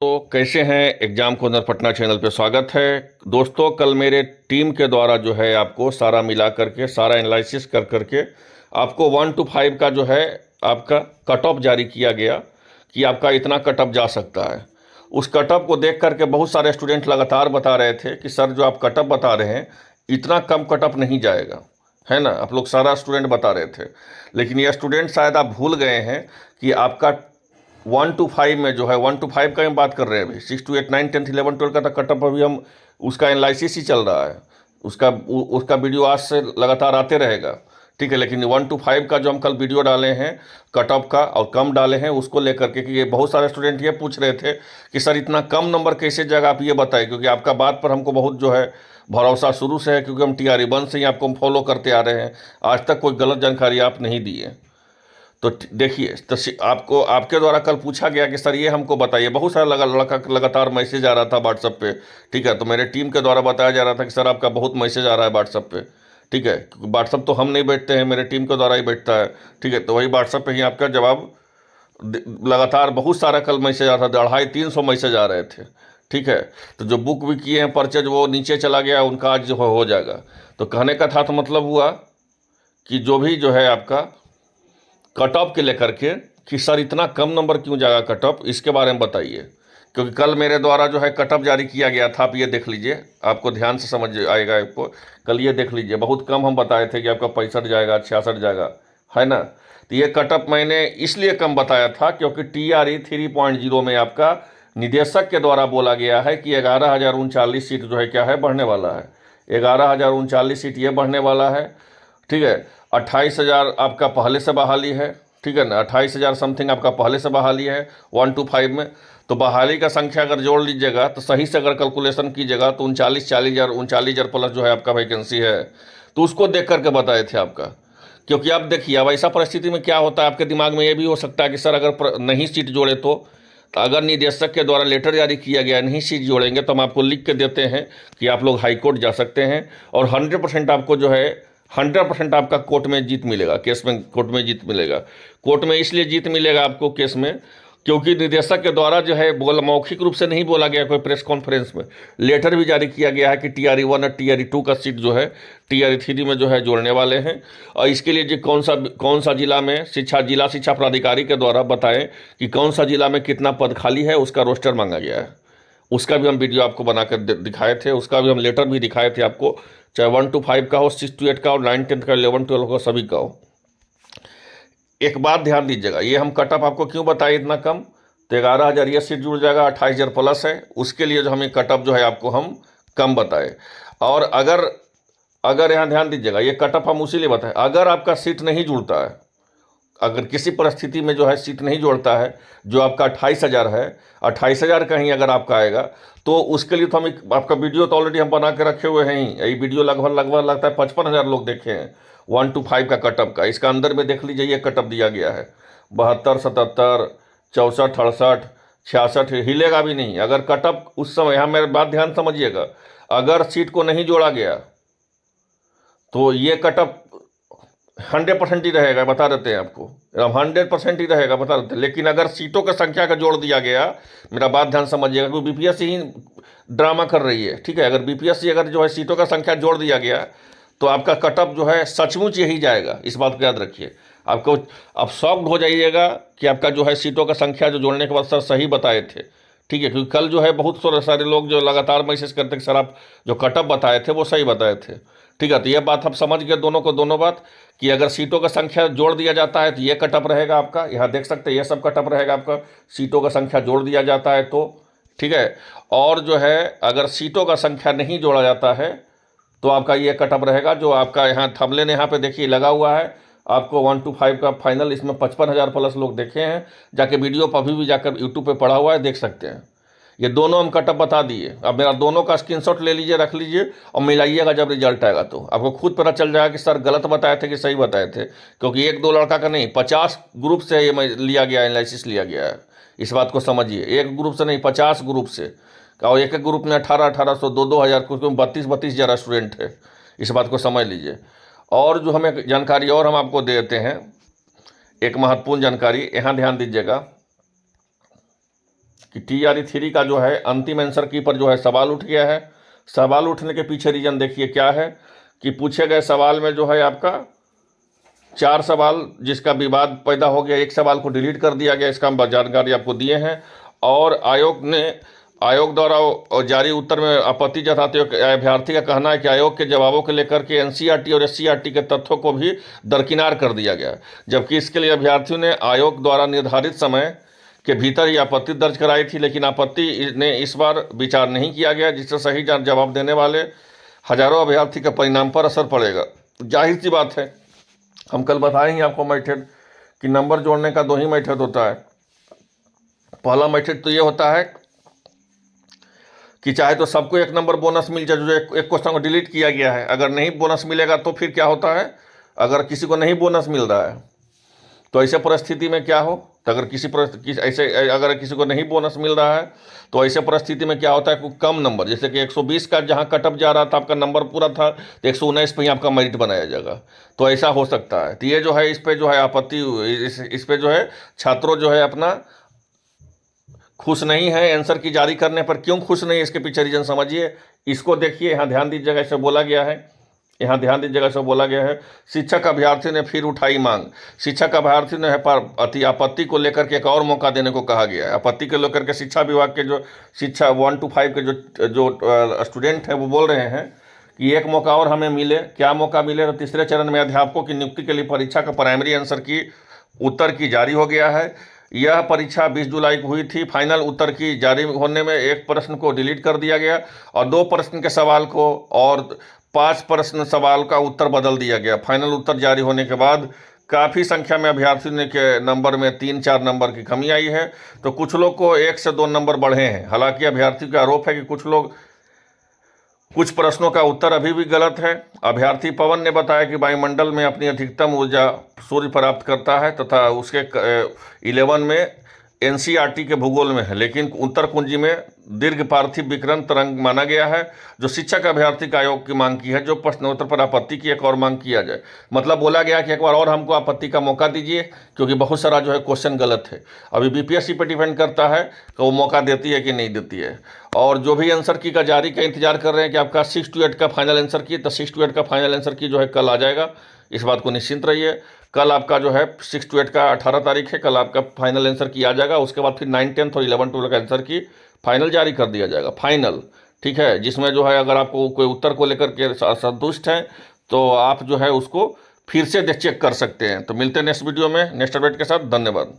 तो कैसे हैं एग्जाम कॉर्नर पटना चैनल पे स्वागत है। दोस्तों, कल मेरे टीम के द्वारा जो है आपको सारा मिला करके सारा एनालिसिस कर करके आपको 1 to 5 का जो है आपका कट ऑफ जारी किया गया कि आपका इतना कट ऑफ जा सकता है। उस कट ऑफ को देख करके बहुत सारे स्टूडेंट लगातार बता रहे थे कि सर जो आप कट ऑफ बता रहे हैं इतना कम कट ऑफ नहीं जाएगा, है ना। आप लोग सारा स्टूडेंट बता रहे थे, लेकिन ये स्टूडेंट शायद आप भूल गए हैं कि आपका 1 to 5 में जो है 1 to 5 का हम बात कर रहे हैं। अभी 6 to 8 9 10 11 12 का कट ऑफ अभी हम उसका एनालिसिस ही चल रहा है। उसका वीडियो आज से लगातार आते रहेगा, ठीक है। लेकिन 1 to 5 का जो हम कल वीडियो डाले हैं कट ऑफ का और कम डाले हैं उसको लेकर के, कि ये बहुत सारे स्टूडेंट ये पूछ रहे थे कि सर इतना कम नंबर कैसे जाएगा, आप ये बताएं। क्योंकि आपका बात पर हमको बहुत जो है भरोसा शुरू से है, क्योंकि हम TRE 1 से ही आपको फॉलो करते आ रहे हैं। आज तक कोई गलत जानकारी आप नहीं दी है। तो देखिए, तो आपको आपके द्वारा कल पूछा गया कि सर ये हमको बताइए। बहुत सारा लगातार मैसेज आ रहा था व्हाट्सअप पे, ठीक है। तो मेरे टीम के द्वारा बताया जा रहा था कि सर आपका बहुत मैसेज आ रहा है व्हाट्सअप पे, ठीक है। व्हाट्सअप तो हम नहीं बैठते हैं, मेरे टीम के द्वारा ही बैठता है, ठीक है। तो वही व्हाट्सअप पे ही आपका जवाब लगातार बहुत सारा कल मैसेज आता था, 250-300 मैसेज आ रहे थे, ठीक है। तो जो बुक भी किए हैं परचेज वो नीचे चला गया, उनका आज जो हो जाएगा। तो कहने का था तो मतलब हुआ कि जो भी जो है आपका कट ऑफ के लेकर के कि सर इतना कम नंबर क्यों जाएगा कट ऑफ, इसके बारे में बताइए। क्योंकि कल मेरे द्वारा जो है कट ऑफ जारी किया गया था, आप ये देख लीजिए, आपको ध्यान से समझ आएगा आपको। कल ये देख लीजिए, बहुत कम हम बताए थे कि आपका 65 जाएगा, 66 जाएगा, है ना। तो ये कट ऑफ मैंने इसलिए कम बताया था क्योंकि TRE 3.0 में आपका निदेशक के द्वारा बोला गया है कि 11,039 सीट जो है क्या है बढ़ने वाला है। 11,039 सीट ये बढ़ने वाला है, ठीक है। 28,000 आपका पहले से बहाली है, ठीक है ना। 28,000 समथिंग आपका पहले से बहाली है 1 to 5 में। तो बहाली का संख्या अगर जोड़ लीजिएगा तो सही से अगर कैलकुलेशन कीजिएगा तो 39,000 प्लस जो है आपका वैकेंसी है। तो उसको देख करके बताए थे आपका। क्योंकि आप देखिए, अब ऐसा परिस्थिति में क्या होता है, आपके दिमाग में ये भी हो सकता है कि सर अगर नहीं सीट जोड़े तो अगर निदेशक के द्वारा लेटर जारी किया गया नहीं सीट जोड़ेंगे तो हम आपको लिख के देते हैं कि आप लोग हाई कोर्ट जा सकते हैं और 100% आपको जो है 100% आपका कोर्ट में जीत मिलेगा, केस में कोर्ट में जीत मिलेगा। कोर्ट में इसलिए जीत मिलेगा आपको केस में क्योंकि निदेशक के द्वारा जो है मौखिक रूप से नहीं बोला गया, कोई प्रेस कॉन्फ्रेंस में लेटर भी जारी किया गया है कि TRE 1 और TRE 2 का सीट जो है TRE 3 में जो है जोड़ने वाले हैं। और इसके लिए जो कौन सा जिला में जिला शिक्षा प्राधिकारी के द्वारा बताएं कि कौन सा जिला में कितना पद खाली है, उसका रोस्टर मांगा गया है। उसका भी हम वीडियो आपको बनाकर दिखाए थे, उसका भी हम लेटर भी दिखाए थे आपको, चाहे 1 to 5 का हो, 6 to 8 का हो, 9 10 का, 11 12 का, सभी का हो। एक बात ध्यान दीजिएगा, ये हम कट ऑफ आपको क्यों बताए इतना कम। तो 11,000 ये सीट जुड़ जाएगा, 28,000 प्लस है, उसके लिए जो हमें कट ऑफ जो है आपको हम कम बताए। और अगर अगर यहाँ ध्यान दीजिएगा, ये कट ऑफ हम उसी लिए बताए अगर आपका सीट नहीं जुड़ता है, अगर किसी परिस्थिति में जो है सीट नहीं जोड़ता है, जो आपका 28,000 है, 28,000 कहीं अगर आपका आएगा तो उसके लिए तो हम आपका वीडियो तो ऑलरेडी हम बना के रखे हुए हैं ही। ये वीडियो लगभग लगता है 55,000 लोग देखे हैं 1 to 5 का कटअप का। इसका अंदर में देख लीजिए, ये कटअप दिया गया है 72 77 64 68 66, हिलेगा भी नहीं अगर कटअप उस समय। यहाँ मेरे बात ध्यान समझिएगा, अगर सीट को नहीं जोड़ा गया तो ये कटअप 100% ही रहेगा, बता देते हैं आपको, 100% ही रहेगा, बता देते हैं। लेकिन अगर सीटों की संख्या का जोड़ दिया गया, मेरा बात ध्यान समझिएगा, क्योंकि BPSC ही ड्रामा कर रही है, ठीक है। अगर BPSC अगर जो है सीटों का संख्या जोड़ दिया गया तो आपका कटअप जो है सचमुच यही जाएगा। इस बात को याद रखिए, आपको आप शॉक्ड हो जाइएगा कि आपका जो है सीटों का संख्या जो जोड़ने के बाद सर सही बताए थे, ठीक है। क्योंकि कल जो है बहुत सारे लोग जो लगातार मैसेज करते कि सर आप जो कटअप बताए थे वो सही बताए थे, ठीक है। तो ये बात आप समझ गए दोनों को, दोनों बात कि अगर सीटों का संख्या जोड़ दिया जाता है तो ये कटअप रहेगा आपका। यहाँ देख सकते हैं ये सब कटअप रहेगा आपका, सीटों का संख्या जोड़ दिया जाता है तो, ठीक है। और जो है अगर सीटों का संख्या नहीं जोड़ा जाता है तो आपका ये कटअप रहेगा जो आपका यहाँ थंबनेल यहाँ पे देखिए लगा हुआ है आपको 1 to 5 का फाइनल। इसमें 55,000 प्लस लोग देखे हैं, जाके वीडियो पर अभी भी जाकर यूट्यूब पे पड़ा हुआ है, देख सकते हैं। ये दोनों हम कटअप बता दिए। अब मेरा दोनों का स्क्रीनशॉट ले लीजिए, रख लीजिए और मिलाइएगा, जब रिजल्ट आएगा तो आपको खुद पता चल जाएगा कि सर गलत बताए थे कि सही बताए थे। क्योंकि एक दो लड़का का नहीं, 50 ग्रुप से ये लिया गया, एनालिसिस लिया गया है। इस बात को समझिए, एक ग्रुप से नहीं 50 ग्रुप से, और एक एक ग्रुप में 1800 2,000 कुछ 32,000 स्टूडेंट है। इस बात को समझ लीजिए। और जो हमें जानकारी और हम आपको देते हैं, एक महत्वपूर्ण जानकारी, यहाँ ध्यान दीजिएगा कि TRE 3 का जो है अंतिम आंसर की पर जो है सवाल उठ गया है। सवाल उठने के पीछे रीजन देखिए क्या है कि पूछे गए सवाल में जो है आपका 4 सवाल जिसका विवाद पैदा हो गया, एक सवाल को डिलीट कर दिया गया, इसका हम जानकारी आपको दिए हैं। और आयोग द्वारा जारी उत्तर में आपत्ति जताते हुए अभ्यर्थी का कहना है कि आयोग के जवाबों को लेकर के NCERT और SCERT के तथ्यों को भी दरकिनार कर दिया गया, जबकि इसके लिए अभ्यर्थियों ने आयोग द्वारा निर्धारित समय के भीतर ही आपत्ति दर्ज कराई थी, लेकिन आपत्ति ने इस बार विचार नहीं किया गया, जिससे सही जवाब देने वाले हजारों अभ्यर्थी के परिणाम पर असर पड़ेगा। जाहिर सी बात है, हम कल बताए ही आपको मेथड कि नंबर जोड़ने का 2 ही मेथड होता है। पहला मेथड तो ये होता है कि चाहे तो सबको 1 नंबर बोनस मिल जाए, जो एक क्वेश्चन को डिलीट किया गया है। अगर नहीं बोनस मिलेगा तो फिर क्या होता है, अगर किसी को नहीं बोनस मिल रहा है तो ऐसे परिस्थिति में क्या हो, तो अगर अगर किसी को नहीं बोनस मिल रहा है तो ऐसे परिस्थिति में क्या होता है, कोई कम नंबर, जैसे कि 120 का जहां कटअप जा रहा था, आपका नंबर पूरा था, तो 119 पे ही आपका मेरिट बनाया जाएगा। तो ऐसा हो सकता है। तो ये जो है, इस पे जो है आपत्ति, इस पे जो है छात्रों जो है अपना खुश नहीं है आंसर की जारी करने पर। क्यों खुश नहीं है, इसके पीछे रीजन समझिए, इसको देखिए। यहाँ ध्यान दीजिएगा, इसे बोला गया है, यहाँ ध्यान दीजिएगा, इसे बोला गया है। शिक्षक अभ्यर्थी ने फिर उठाई मांग। शिक्षक अभ्यर्थी ने आपत्ति को लेकर के एक और मौका देने को कहा गया है। आपत्ति को लेकर के शिक्षा विभाग के जो शिक्षा 1 to 5 के जो स्टूडेंट हैं वो बोल रहे हैं कि एक मौका और हमें मिले। क्या मौका मिले, तो तीसरे चरण में अध्यापकों की नियुक्ति के लिए परीक्षा का प्राइमरी आंसर की उत्तर की जारी हो गया है। यह परीक्षा 20 जुलाई को हुई थी। फाइनल उत्तर की जारी होने में एक प्रश्न को डिलीट कर दिया गया और 2 प्रश्न के सवाल को और 5 प्रश्न सवाल का उत्तर बदल दिया गया। फाइनल उत्तर जारी होने के बाद काफ़ी संख्या में अभ्यर्थियों के नंबर में 3-4 नंबर की कमी आई है, तो कुछ लोग को 1 से 2 नंबर बढ़े हैं। हालांकि अभ्यर्थियों का आरोप है कि कुछ प्रश्नों का उत्तर अभी भी गलत है। अभ्यर्थी पवन ने बताया कि वायुमंडल में अपनी अधिकतम ऊर्जा सूर्य प्राप्त करता है तथा उसके 11 में NCERT के भूगोल में है, लेकिन उत्तर कुंजी में दीर्घ पार्थिव विकिरण तरंग माना गया है, जो शिक्षक अभ्यर्थी का आयोग की मांग की है, जो प्रश्नोत्तर पर आपत्ति की एक और मांग किया जाए। मतलब बोला गया कि एक बार और हमको आपत्ति का मौका दीजिए, क्योंकि बहुत सारा जो है क्वेश्चन गलत है। अभी BPSC पर डिपेंड करता है कि वो मौका देती है कि नहीं देती है। और जो भी आंसर की का जारी का इंतजार कर रहे हैं कि आपका 6 to 8 का फाइनल आंसर की, तो 6 to 8 का फाइनल आंसर की जो है कल आ जाएगा। इस बात को निश्चिंत रहिए। कल आपका जो है 6 to 8 का 18 तारीख है, कल आपका फाइनल आंसर की आ जाएगा। उसके बाद फिर 9, 10 और 11, 12 का आंसर की फाइनल जारी कर दिया जाएगा, फाइनल, ठीक है। जिसमें जो है अगर आपको कोई उत्तर को लेकर के संतुष्ट हैं तो आप जो है उसको फिर से चेक कर सकते हैं। तो मिलते हैं नेक्स्ट वीडियो में नेक्स्ट अपडेट के साथ। धन्यवाद।